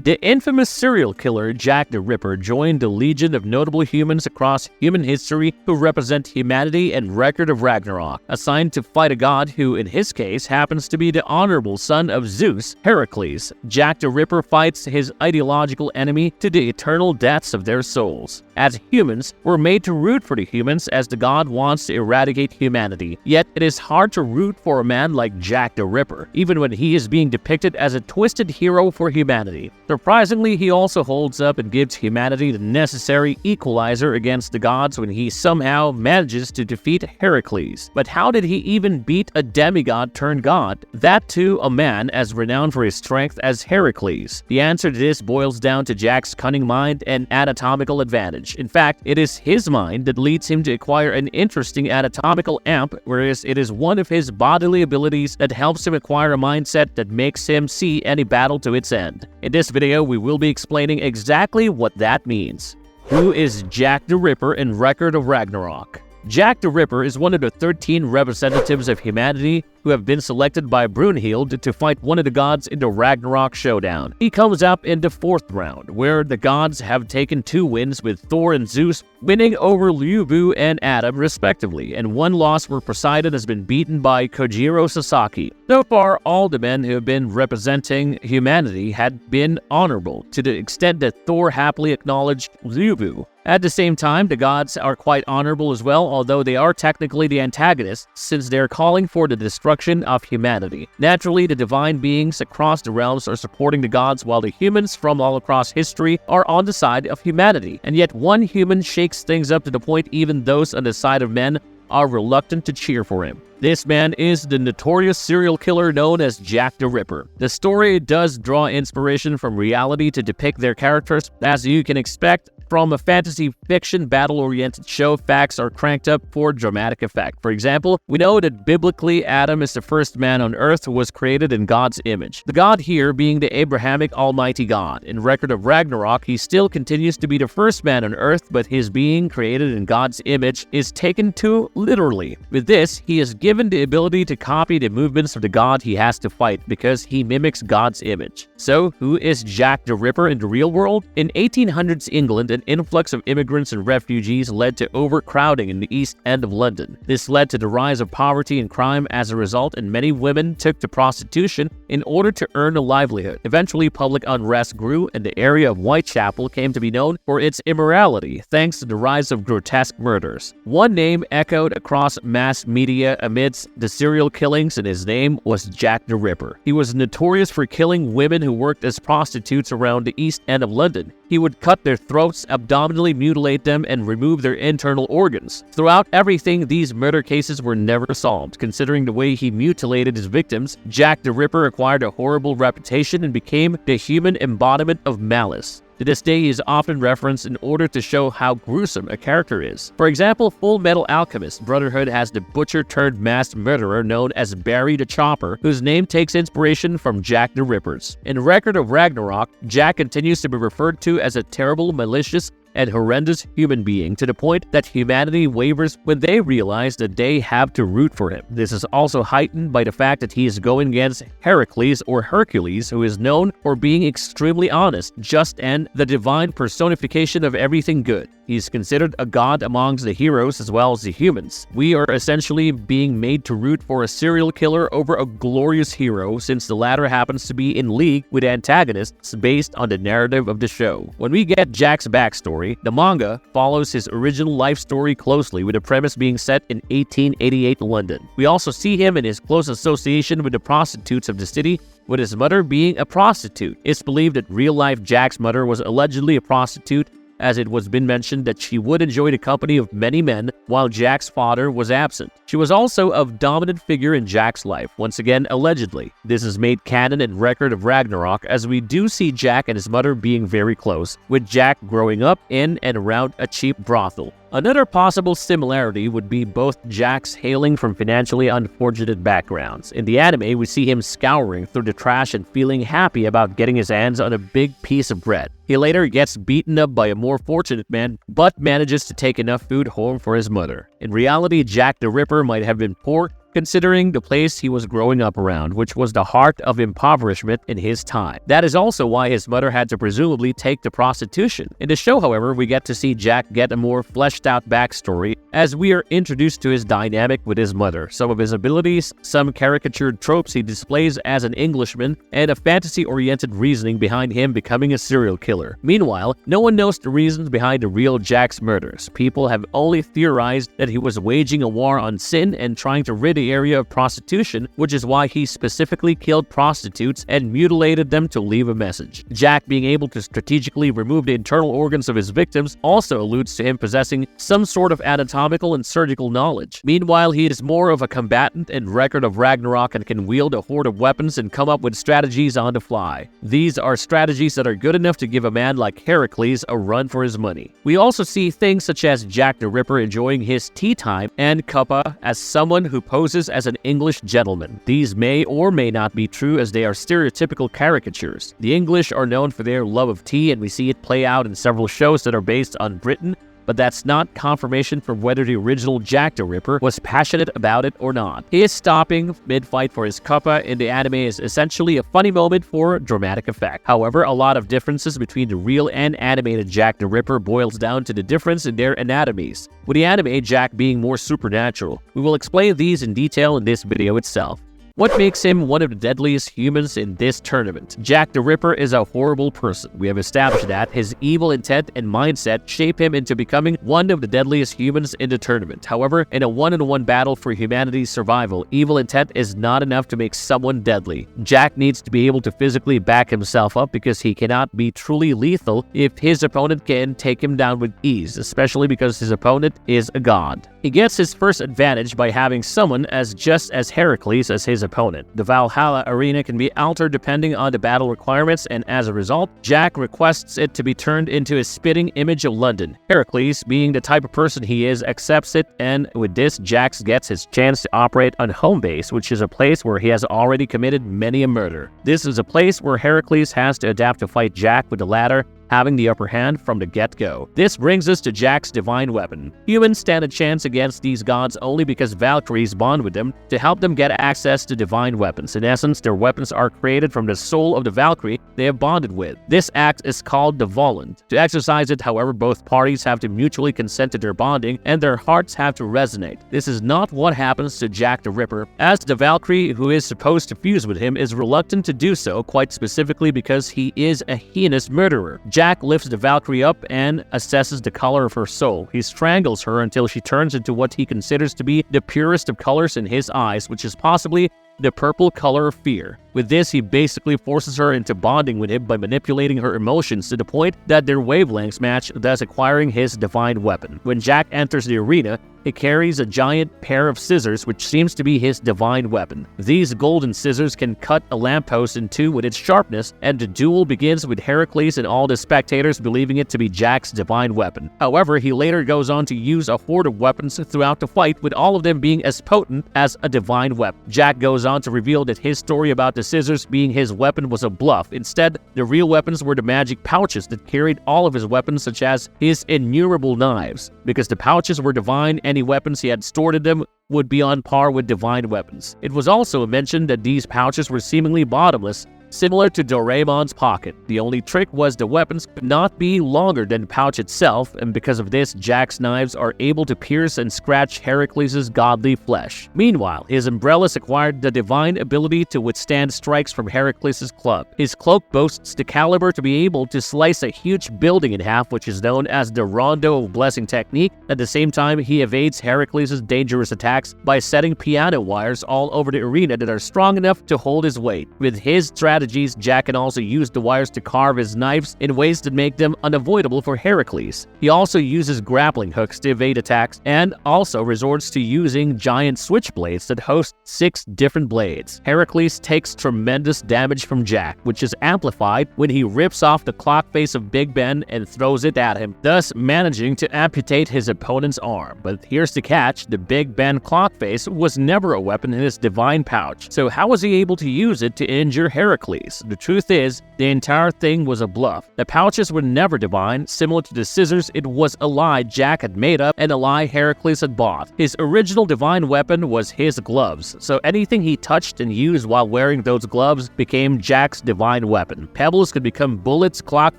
The infamous serial killer Jack the Ripper joined the legion of notable humans across human history who represent humanity and Record of Ragnarok, assigned to fight a god who, in his case, happens to be the honorable son of Zeus, Hercules. Jack the Ripper fights his ideological enemy to the eternal deaths of their souls. As humans, we're made to root for the humans as the god wants to eradicate humanity. Yet, it is hard to root for a man like Jack the Ripper, even when he is being depicted as a twisted hero for humanity. Surprisingly, he also holds up and gives humanity the necessary equalizer against the gods when he somehow manages to defeat Hercules. But how did he even beat a demigod turned god? That too, a man as renowned for his strength as Hercules. The answer to this boils down to Jack's cunning mind and anatomical advantage. In fact, it is his mind that leads him to acquire an interesting anatomical amp, whereas it is one of his bodily abilities that helps him acquire a mindset that makes him see any battle to its end. In this video, we will be explaining exactly what that means. Who is Jack the Ripper in Record of Ragnarok? Jack the Ripper is one of the 13 representatives of humanity who have been selected by Brunhild to fight one of the gods in the Ragnarok showdown. He comes up in the 4th round, where the gods have taken 2 wins with Thor and Zeus winning over Lubu and Adam respectively, and 1 loss where Poseidon has been beaten by Kojiro Sasaki. So far, all the men who have been representing humanity had been honorable, to the extent that Thor happily acknowledged Lubu. At the same time, the gods are quite honorable as well, although they are technically the antagonists, since they are calling for the destruction of humanity. Naturally, the divine beings across the realms are supporting the gods, while the humans from all across history are on the side of humanity. And yet one human shakes things up to the point even those on the side of men are reluctant to cheer for him. This man is the notorious serial killer known as Jack the Ripper. The story does draw inspiration from reality to depict their characters. As you can expect, from a fantasy fiction battle-oriented show, facts are cranked up for dramatic effect. For example, we know that biblically Adam is the first man on earth who was created in God's image. The God here being the Abrahamic Almighty God. In Record of Ragnarok, he still continues to be the first man on earth, but his being created in God's image is taken too literally. With this, he is given the ability to copy the movements of the god he has to fight because he mimics God's image. So, who is Jack the Ripper in the real world? In 1800s England, an influx of immigrants and refugees led to overcrowding in the East End of London. This led to the rise of poverty and crime as a result, and many women took to prostitution in order to earn a livelihood. Eventually, public unrest grew, and the area of Whitechapel came to be known for its immorality, thanks to the rise of grotesque murders. One name echoed across mass media amidst the serial killings, and his name was Jack the Ripper. He was notorious for killing women who worked as prostitutes around the East End of London. He would cut their throats, abdominally mutilate them, and remove their internal organs. Throughout everything, these murder cases were never solved. Considering the way he mutilated his victims, Jack the Ripper acquired a horrible reputation and became the human embodiment of malice. To this day, he is often referenced in order to show how gruesome a character is. For example, Full Metal Alchemist Brotherhood has the butcher-turned-mass murderer known as Barry the Chopper, whose name takes inspiration from Jack the Ripper's. In Record of Ragnarok, Jack continues to be referred to as a terrible, malicious, and horrendous human being, to the point that humanity wavers when they realize that they have to root for him. This is also heightened by the fact that he is going against Hercules, who is known for being extremely honest, just, and the divine personification of everything good. He is considered a god amongst the heroes as well as the humans. We are essentially being made to root for a serial killer over a glorious hero, since the latter happens to be in league with antagonists based on the narrative of the show. When we get Jack's backstory, the manga follows his original life story closely, with the premise being set in 1888 London. We also see him in his close association with the prostitutes of the city, with his mother being a prostitute. It's believed that real-life Jack's mother was allegedly a prostitute, as it was been mentioned that she would enjoy the company of many men while Jack's father was absent. She was also a dominant figure in Jack's life, once again allegedly. This is made canon in Record of Ragnarok, as we do see Jack and his mother being very close, with Jack growing up in and around a cheap brothel. Another possible similarity would be both Jack's hailing from financially unfortunate backgrounds. In the anime, we see him scouring through the trash and feeling happy about getting his hands on a big piece of bread. He later gets beaten up by a more fortunate man, but manages to take enough food home for his mother. In reality, Jack the Ripper might have been poor, considering the place he was growing up around, which was the heart of impoverishment in his time. That is also why his mother had to presumably take to prostitution. In the show, however, we get to see Jack get a more fleshed out backstory as we are introduced to his dynamic with his mother, some of his abilities, some caricatured tropes he displays as an Englishman, and a fantasy-oriented reasoning behind him becoming a serial killer. Meanwhile, no one knows the reasons behind the real Jack's murders. People have only theorized that he was waging a war on sin and trying to rid the area of prostitution, which is why he specifically killed prostitutes and mutilated them to leave a message. Jack being able to strategically remove the internal organs of his victims also alludes to him possessing some sort of anatomical and surgical knowledge. Meanwhile, he is more of a combatant and record of Ragnarok and can wield a horde of weapons and come up with strategies on the fly. These are strategies that are good enough to give a man like Hercules a run for his money. We also see things such as Jack the Ripper enjoying his tea time and Cuppa as someone who poses as an English gentleman. These may or may not be true as they are stereotypical caricatures. The English are known for their love of tea, and we see it play out in several shows that are based on Britain, but that's not confirmation for whether the original Jack the Ripper was passionate about it or not. His stopping mid-fight for his Cuppa in the anime is essentially a funny moment for dramatic effect. However, a lot of differences between the real and animated Jack the Ripper boils down to the difference in their anatomies, with the anime Jack being more supernatural. We will explain these in detail in this video itself. What makes him one of the deadliest humans in this tournament? Jack the Ripper is a horrible person. We have established that his evil intent and mindset shape him into becoming one of the deadliest humans in the tournament. However, in a one-on-one battle for humanity's survival, evil intent is not enough to make someone deadly. Jack needs to be able to physically back himself up because he cannot be truly lethal if his opponent can take him down with ease, especially because his opponent is a god. He gets his first advantage by having someone as just as Hercules as his opponent. The Valhalla arena can be altered depending on the battle requirements, and as a result, Jack requests it to be turned into a spitting image of London. Hercules, being the type of person he is, accepts it, and with this, Jax gets his chance to operate on home base, which is a place where he has already committed many a murder. This is a place where Hercules has to adapt to fight Jack with the latter having the upper hand from the get-go. This brings us to Jack's divine weapon. Humans stand a chance against these gods only because Valkyries bond with them to help them get access to divine weapons. In essence, their weapons are created from the soul of the Valkyrie they have bonded with. This act is called the Volant. To exercise it, however, both parties have to mutually consent to their bonding and their hearts have to resonate. This is not what happens to Jack the Ripper, as the Valkyrie who is supposed to fuse with him is reluctant to do so, quite specifically because he is a heinous murderer. Jack lifts the Valkyrie up and assesses the color of her soul. He strangles her until she turns into what he considers to be the purest of colors in his eyes, which is possibly the purple color of fear. With this, he basically forces her into bonding with him by manipulating her emotions to the point that their wavelengths match, thus acquiring his divine weapon. When Jack enters the arena, he carries a giant pair of scissors, which seems to be his divine weapon. These golden scissors can cut a lamppost in two with its sharpness, and the duel begins with Hercules and all the spectators believing it to be Jack's divine weapon. However, he later goes on to use a horde of weapons throughout the fight, with all of them being as potent as a divine weapon. Jack goes on to reveal that his story about the scissors being his weapon was a bluff. Instead, the real weapons were the magic pouches that carried all of his weapons, such as his innumerable knives. Because the pouches were divine, any weapons he had stored in them would be on par with divine weapons. It was also mentioned that these pouches were seemingly bottomless, similar to Doraemon's pocket. The only trick was the weapons could not be longer than the pouch itself, and because of this, Jack's knives are able to pierce and scratch Hercules' godly flesh. Meanwhile, his umbrellas acquired the divine ability to withstand strikes from Hercules' club. His cloak boasts the caliber to be able to slice a huge building in half, which is known as the Rondo of Blessing technique. At the same time, he evades Hercules' dangerous attacks by setting piano wires all over the arena that are strong enough to hold his weight. With his strategies, Jack can also use the wires to carve his knives in ways that make them unavoidable for Hercules. He also uses grappling hooks to evade attacks, and also resorts to using giant switchblades that host 6 different blades. Hercules takes tremendous damage from Jack, which is amplified when he rips off the clock face of Big Ben and throws it at him, thus managing to amputate his opponent's arm. But here's the catch: the Big Ben clock face was never a weapon in his divine pouch. So how was he able to use it to injure Hercules? Hercules. The truth is, the entire thing was a bluff. The pouches were never divine. Similar to the scissors, it was a lie Jack had made up and a lie Hercules had bought. His original divine weapon was his gloves, so anything he touched and used while wearing those gloves became Jack's divine weapon. Pebbles could become bullets, clock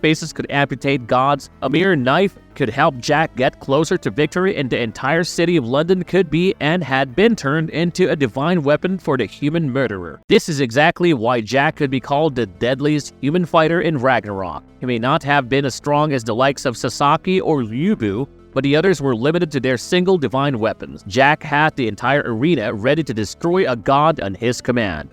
faces could amputate gods, a mere knife could help Jack get closer to victory, and the entire city of London could be and had been turned into a divine weapon for the human murderer. This is exactly why Jack could be called the deadliest human fighter in Ragnarok. He may not have been as strong as the likes of Sasaki or Ryubu, but the others were limited to their single divine weapons. Jack had the entire arena ready to destroy a god on his command.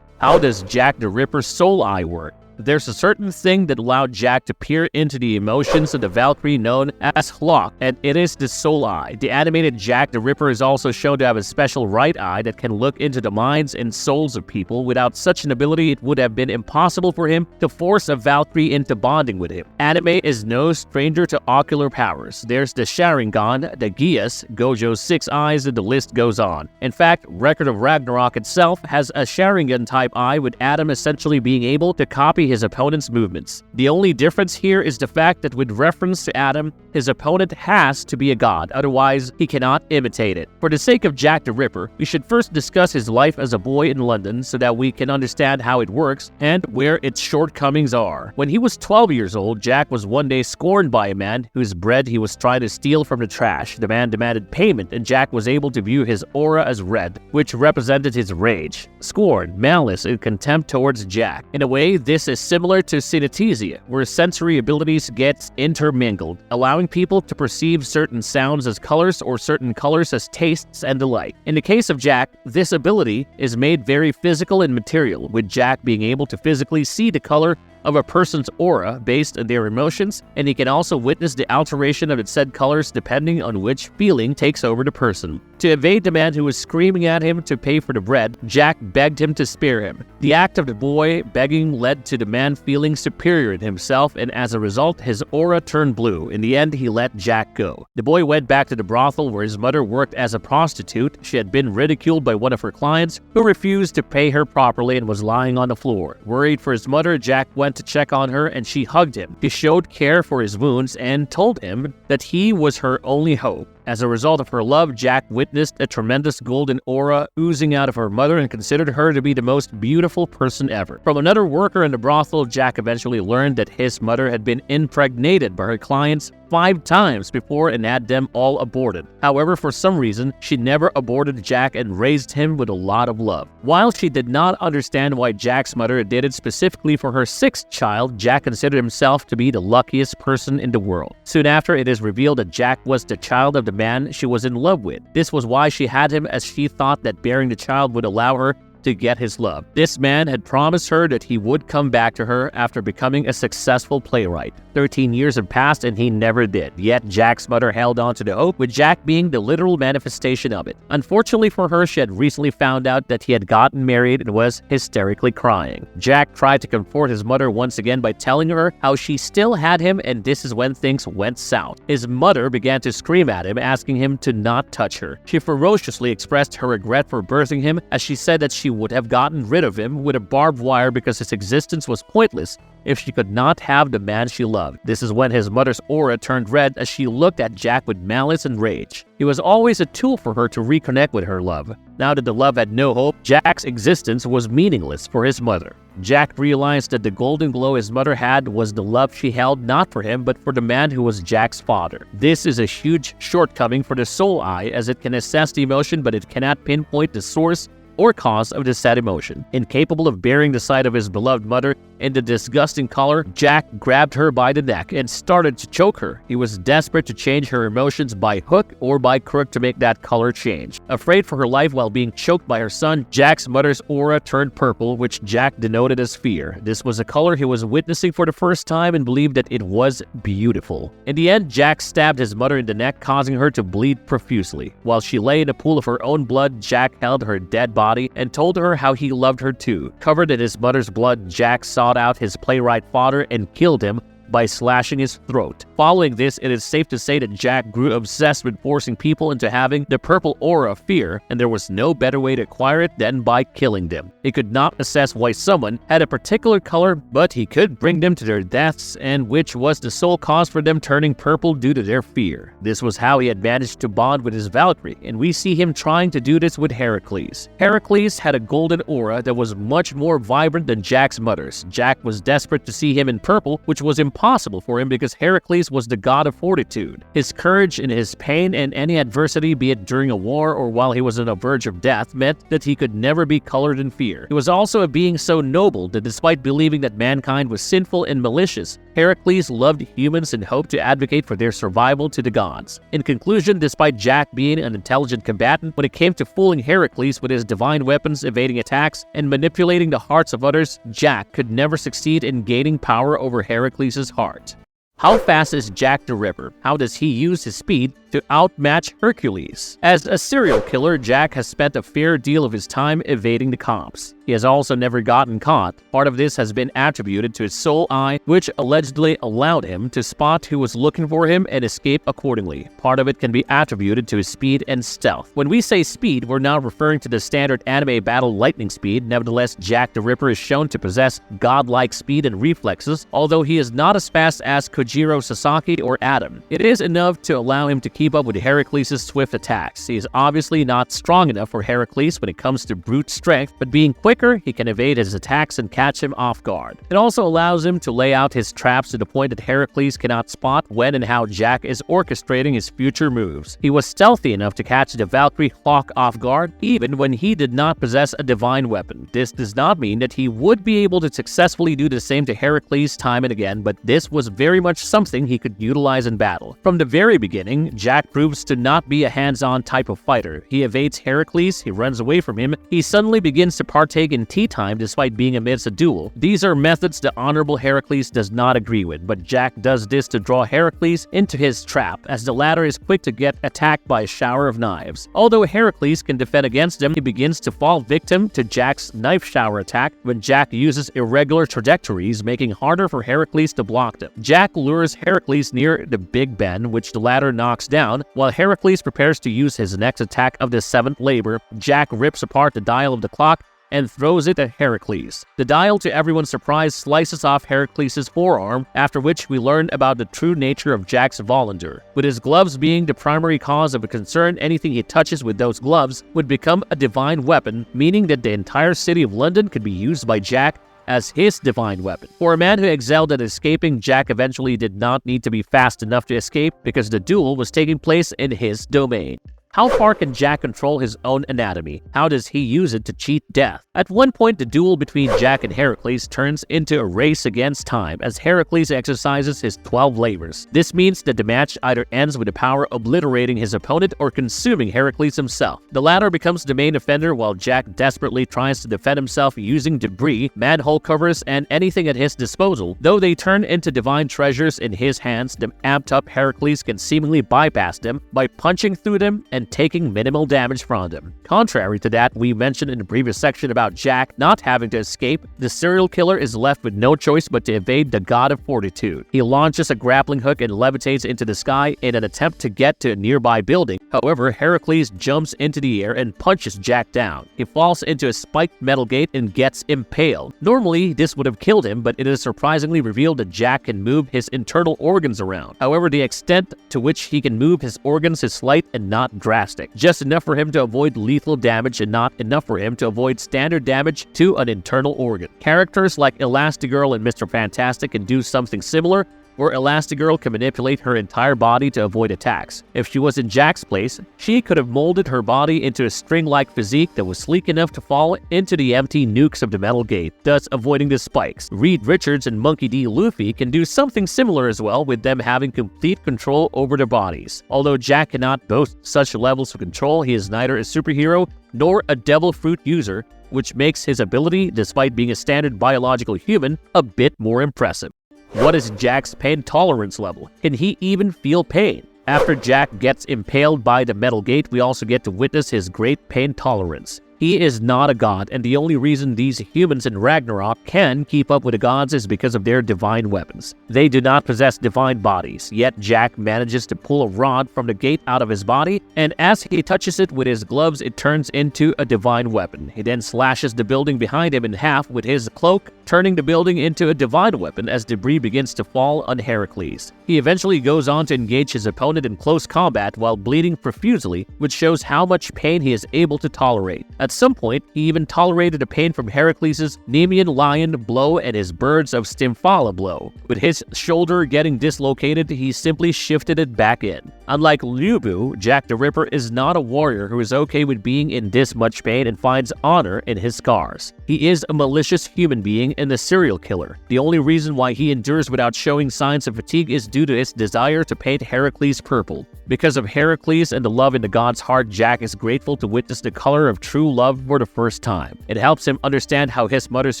How does Jack the Ripper's soul eye work? There's a certain thing that allowed Jack to peer into the emotions of the Valkyrie known as Hlok, and it is the soul eye. The animated Jack the Ripper is also shown to have a special right eye that can look into the minds and souls of people. Without such an ability, it would have been impossible for him to force a Valkyrie into bonding with him. Anime is no stranger to ocular powers. There's the Sharingan, the Geass, Gojo's 6 eyes, and the list goes on. In fact, Record of Ragnarok itself has a Sharingan-type eye, with Adam essentially being able to copy his opponent's movements. The only difference here is the fact that with reference to Adam, his opponent has to be a god, otherwise he cannot imitate it. For the sake of Jack the Ripper, we should first discuss his life as a boy in London so that we can understand how it works and where its shortcomings are. When he was 12 years old, Jack was one day scorned by a man whose bread he was trying to steal from the trash. The man demanded payment, and Jack was able to view his aura as red, which represented his rage, scorn, malice, and contempt towards Jack. In a way, this is similar to synesthesia, where sensory abilities get intermingled, allowing people to perceive certain sounds as colors or certain colors as tastes and delight. In the case of Jack, this ability is made very physical and material, with Jack being able to physically see the color of a person's aura based on their emotions, and he can also witness the alteration of its said colors depending on which feeling takes over the person. To evade the man who was screaming at him to pay for the bread, Jack begged him to spare him. The act of the boy begging led to the man feeling superior in himself, and as a result, his aura turned blue. In the end, he let Jack go. The boy went back to the brothel where his mother worked as a prostitute. She had been ridiculed by one of her clients who refused to pay her properly and was lying on the floor. Worried for his mother, Jack went to check on her, and she hugged him. She showed care for his wounds and told him that he was her only hope. As a result of her love, Jack witnessed a tremendous golden aura oozing out of her mother and considered her to be the most beautiful person ever. From another worker in the brothel, Jack eventually learned that his mother had been impregnated by her clients 5 times before and had them all aborted. However, for some reason, she never aborted Jack and raised him with a lot of love. While she did not understand why Jack's mother did it specifically for her 6th child, Jack considered himself to be the luckiest person in the world. Soon after, it is revealed that Jack was the child of the man she was in love with. This was why she had him, as she thought that bearing the child would allow her to get his love. This man had promised her that he would come back to her after becoming a successful playwright. 13 years had passed and he never did, yet Jack's mother held on to the hope, with Jack being the literal manifestation of it. Unfortunately for her, she had recently found out that he had gotten married and was hysterically crying. Jack tried to comfort his mother once again by telling her how she still had him, and this is when things went south. His mother began to scream at him, asking him to not touch her. She ferociously expressed her regret for birthing him, as she said that she would have gotten rid of him with a barbed wire because his existence was pointless if she could not have the man she loved. This is when his mother's aura turned red as she looked at Jack with malice and rage. He was always a tool for her to reconnect with her love. Now that the love had no hope, Jack's existence was meaningless for his mother. Jack realized that the golden glow his mother had was the love she held not for him but for the man who was Jack's father. This is a huge shortcoming for the soul eye, as it can assess the emotion but it cannot pinpoint the source or cause of the sad emotion. Incapable of bearing the sight of his beloved mother in the disgusting color, Jack grabbed her by the neck and started to choke her. He was desperate to change her emotions by hook or by crook to make that color change. Afraid for her life while being choked by her son, Jack's mother's aura turned purple, which Jack denoted as fear. This was a color he was witnessing for the first time and believed that it was beautiful. In the end, Jack stabbed his mother in the neck, causing her to bleed profusely. While she lay in a pool of her own blood, Jack held her dead body and told her how he loved her too. Covered in his mother's blood, Jack sought out his playwright father and killed him, by slashing his throat. Following this, it is safe to say that Jack grew obsessed with forcing people into having the purple aura of fear, and there was no better way to acquire it than by killing them. He could not assess why someone had a particular color, but he could bring them to their deaths, and which was the sole cause for them turning purple due to their fear. This was how he had managed to bond with his Valkyrie, and we see him trying to do this with Hercules. Hercules had a golden aura that was much more vibrant than Jack's mother's. Jack was desperate to see him in purple, which was impossible for him because Hercules was the god of fortitude. His courage in his pain and any adversity, be it during a war or while he was on the verge of death, meant that he could never be colored in fear. He was also a being so noble that despite believing that mankind was sinful and malicious, Hercules loved humans and hoped to advocate for their survival to the gods. In conclusion, despite Jack being an intelligent combatant, when it came to fooling Hercules with his divine weapons, evading attacks, and manipulating the hearts of others, Jack could never succeed in gaining power over Hercules' heart. How fast is Jack the Ripper? How does he use his speed to outmatch Hercules? As a serial killer, Jack has spent a fair deal of his time evading the cops. He has also never gotten caught. Part of this has been attributed to his soul eye, which allegedly allowed him to spot who was looking for him and escape accordingly. Part of it can be attributed to his speed and stealth. When we say speed, we're not referring to the standard anime battle lightning speed. Nevertheless, Jack the Ripper is shown to possess godlike speed and reflexes, although he is not as fast as Kojiro Sasaki or Adam. It is enough to allow him to keep up with Hercules' swift attacks. He is obviously not strong enough for Hercules when it comes to brute strength, but being quicker, he can evade his attacks and catch him off guard. It also allows him to lay out his traps to the point that Hercules cannot spot when and how Jack is orchestrating his future moves. He was stealthy enough to catch the Valkyrie Hawk off guard, even when he did not possess a divine weapon. This does not mean that he would be able to successfully do the same to Hercules time and again, but this was very much something he could utilize in battle. From the very beginning, Jack proves to not be a hands-on type of fighter. He evades Hercules, he runs away from him, he suddenly begins to partake in tea time despite being amidst a duel. These are methods the honorable Hercules does not agree with, but Jack does this to draw Hercules into his trap, as the latter is quick to get attacked by a shower of knives. Although Hercules can defend against him, he begins to fall victim to Jack's knife shower attack when Jack uses irregular trajectories, making it harder for Hercules to block them. Jack lures Hercules near the Big Ben, which the latter knocks down. While Hercules prepares to use his next attack of the seventh labor, Jack rips apart the dial of the clock and throws it at Hercules. The dial, to everyone's surprise, slices off Hercules' forearm, after which we learn about the true nature of Jack's Volundr. With his gloves being the primary cause of a concern, anything he touches with those gloves would become a divine weapon, meaning that the entire city of London could be used by Jack as his divine weapon. For a man who excelled at escaping, Jack eventually did not need to be fast enough to escape because the duel was taking place in his domain. How far can Jack control his own anatomy? How does he use it to cheat death? At one point, the duel between Jack and Hercules turns into a race against time as Hercules exercises his 12 labors. This means that the match either ends with the power obliterating his opponent or consuming Hercules himself. The latter becomes the main offender while Jack desperately tries to defend himself using debris, manhole covers, and anything at his disposal. Though they turn into divine treasures in his hands, the amped-up Hercules can seemingly bypass them by punching through them and taking minimal damage from them. Contrary to that we mentioned in the previous section about Jack not having to escape, the serial killer is left with no choice but to evade the god of fortitude. He launches a grappling hook and levitates into the sky in an attempt to get to a nearby building. However, Hercules jumps into the air and punches Jack down. He falls into a spiked metal gate and gets impaled. Normally, this would have killed him, but it is surprisingly revealed that Jack can move his internal organs around. However, the extent to which he can move his organs is slight and not drastic. Just enough for him to avoid lethal damage and not enough for him to avoid standard damage to an internal organ. Characters like Elastigirl and Mr. Fantastic can do something similar, where Elastigirl can manipulate her entire body to avoid attacks. If she was in Jack's place, she could have molded her body into a string-like physique that was sleek enough to fall into the empty nukes of the metal gate, thus avoiding the spikes. Reed Richards and Monkey D. Luffy can do something similar as well, with them having complete control over their bodies. Although Jack cannot boast such levels of control, he is neither a superhero nor a devil fruit user, which makes his ability, despite being a standard biological human, a bit more impressive. What is Jack's pain tolerance level? Can he even feel pain? After Jack gets impaled by the metal gate, we also get to witness his great pain tolerance. He is not a god, and the only reason these humans in Ragnarok can keep up with the gods is because of their divine weapons. They do not possess divine bodies, yet Jack manages to pull a rod from the gate out of his body, and as he touches it with his gloves, it turns into a divine weapon. He then slashes the building behind him in half with his cloak, turning the building into a divine weapon as debris begins to fall on Hercules. He eventually goes on to engage his opponent in close combat while bleeding profusely, which shows how much pain he is able to tolerate. At some point, he even tolerated the pain from Hercules' Nemean lion blow and his birds of Stymphala blow. With his shoulder getting dislocated, he simply shifted it back in. Unlike Liu Bu, Jack the Ripper is not a warrior who is okay with being in this much pain and finds honor in his scars. He is a malicious human being and a serial killer. The only reason why he endures without showing signs of fatigue is due to his desire to paint Hercules purple. Because of Hercules and the love in the god's heart, Jack is grateful to witness the color of true love for the first time. It helps him understand how his mother's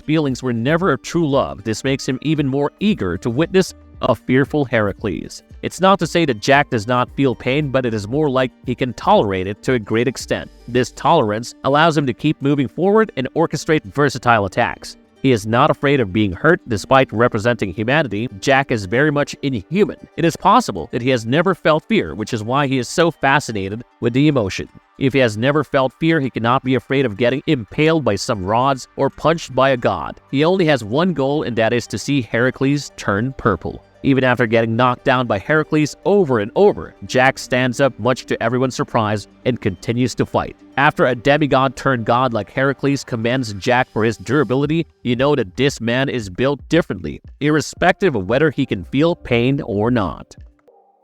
feelings were never of true love. This makes him even more eager to witness a fearful Hercules. It's not to say that Jack does not feel pain, but it is more like he can tolerate it to a great extent. This tolerance allows him to keep moving forward and orchestrate versatile attacks. He is not afraid of being hurt despite representing humanity. Jack is very much inhuman. It is possible that he has never felt fear, which is why he is so fascinated with the emotion. If he has never felt fear, he cannot be afraid of getting impaled by some rods or punched by a god. He only has one goal, and that is to see Hercules turn purple. Even after getting knocked down by Hercules over and over, Jack stands up much to everyone's surprise and continues to fight. After a demigod turned god like Hercules commends Jack for his durability, you know that this man is built differently, irrespective of whether he can feel pain or not.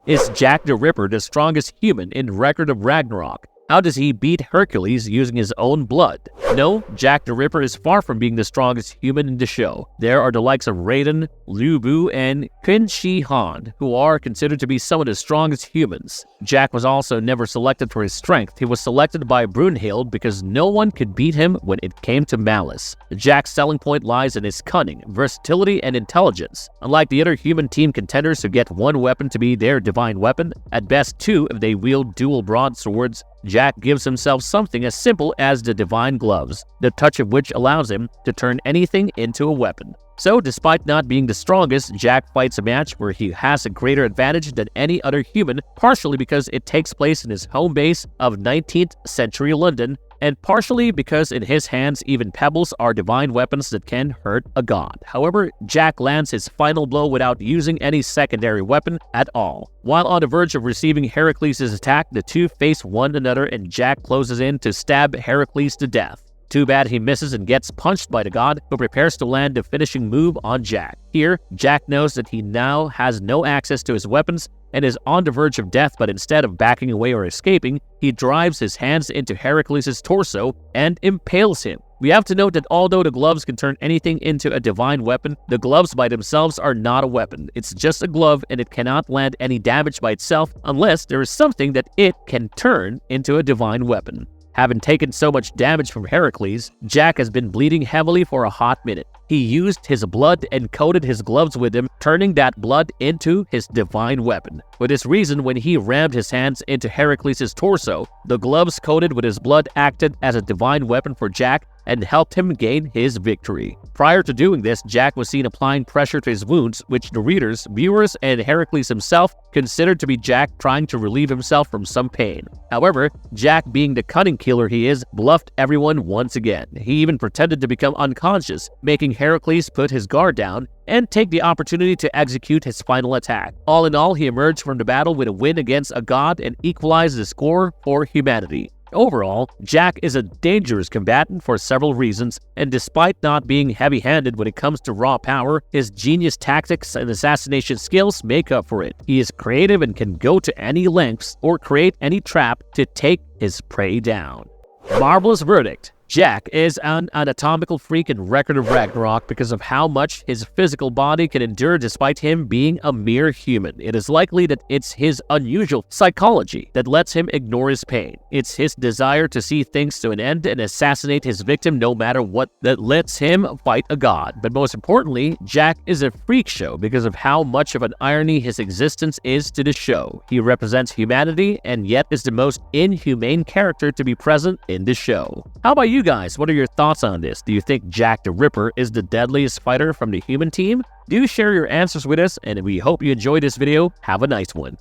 Is Jack the Ripper the strongest human in Record of Ragnarok? How does he beat Hercules using his own blood? No, Jack the Ripper is far from being the strongest human in the show. There are the likes of Raiden, Liu Bu, and Qin Shi Han, who are considered to be some of the strongest humans. Jack was also never selected for his strength. He was selected by Brunhild because no one could beat him when it came to malice. Jack's selling point lies in his cunning, versatility, and intelligence. Unlike the other human team contenders who get one weapon to be their divine weapon, at best two if they wield dual broadswords, Jack gives himself something as simple as the divine gloves, the touch of which allows him to turn anything into a weapon. So, despite not being the strongest, Jack fights a match where he has a greater advantage than any other human, partially because it takes place in his home base of 19th century London, and partially because in his hands even pebbles are divine weapons that can hurt a god. However, Jack lands his final blow without using any secondary weapon at all. While on the verge of receiving Hercules' attack, the two face one another and Jack closes in to stab Hercules to death. Too bad he misses and gets punched by the god, who prepares to land the finishing move on Jack. Here, Jack knows that he now has no access to his weapons and is on the verge of death, but instead of backing away or escaping, he drives his hands into Hercules' torso and impales him. We have to note that although the gloves can turn anything into a divine weapon, the gloves by themselves are not a weapon. It's just a glove and it cannot land any damage by itself unless there is something that it can turn into a divine weapon. Having taken so much damage from Hercules, Jack has been bleeding heavily for a hot minute. He used his blood and coated his gloves with him, turning that blood into his divine weapon. For this reason, when he rammed his hands into Hercules' torso, the gloves coated with his blood acted as a divine weapon for Jack and helped him gain his victory. Prior to doing this, Jack was seen applying pressure to his wounds, which the readers, viewers, and Hercules himself considered to be Jack trying to relieve himself from some pain. However, Jack, being the cunning killer he is, bluffed everyone once again. He even pretended to become unconscious, making Hercules put his guard down and take the opportunity to execute his final attack. All in all, he emerged from the battle with a win against a god and equalized the score for humanity. Overall, Jack is a dangerous combatant for several reasons, and despite not being heavy-handed when it comes to raw power, his genius tactics and assassination skills make up for it. He is creative and can go to any lengths or create any trap to take his prey down. Marvelous verdict. Jack is an anatomical freak in Record of Ragnarok because of how much his physical body can endure despite him being a mere human. It is likely that it's his unusual psychology that lets him ignore his pain. It's his desire to see things to an end and assassinate his victim no matter what that lets him fight a god. But most importantly, Jack is a freak show because of how much of an irony his existence is to the show. He represents humanity and yet is the most inhumane character to be present in the show. How about you guys? What are your thoughts on this? Do you think Jack the Ripper is the deadliest fighter from the human team? Do share your answers with us, and we hope you enjoyed this video. Have a nice one.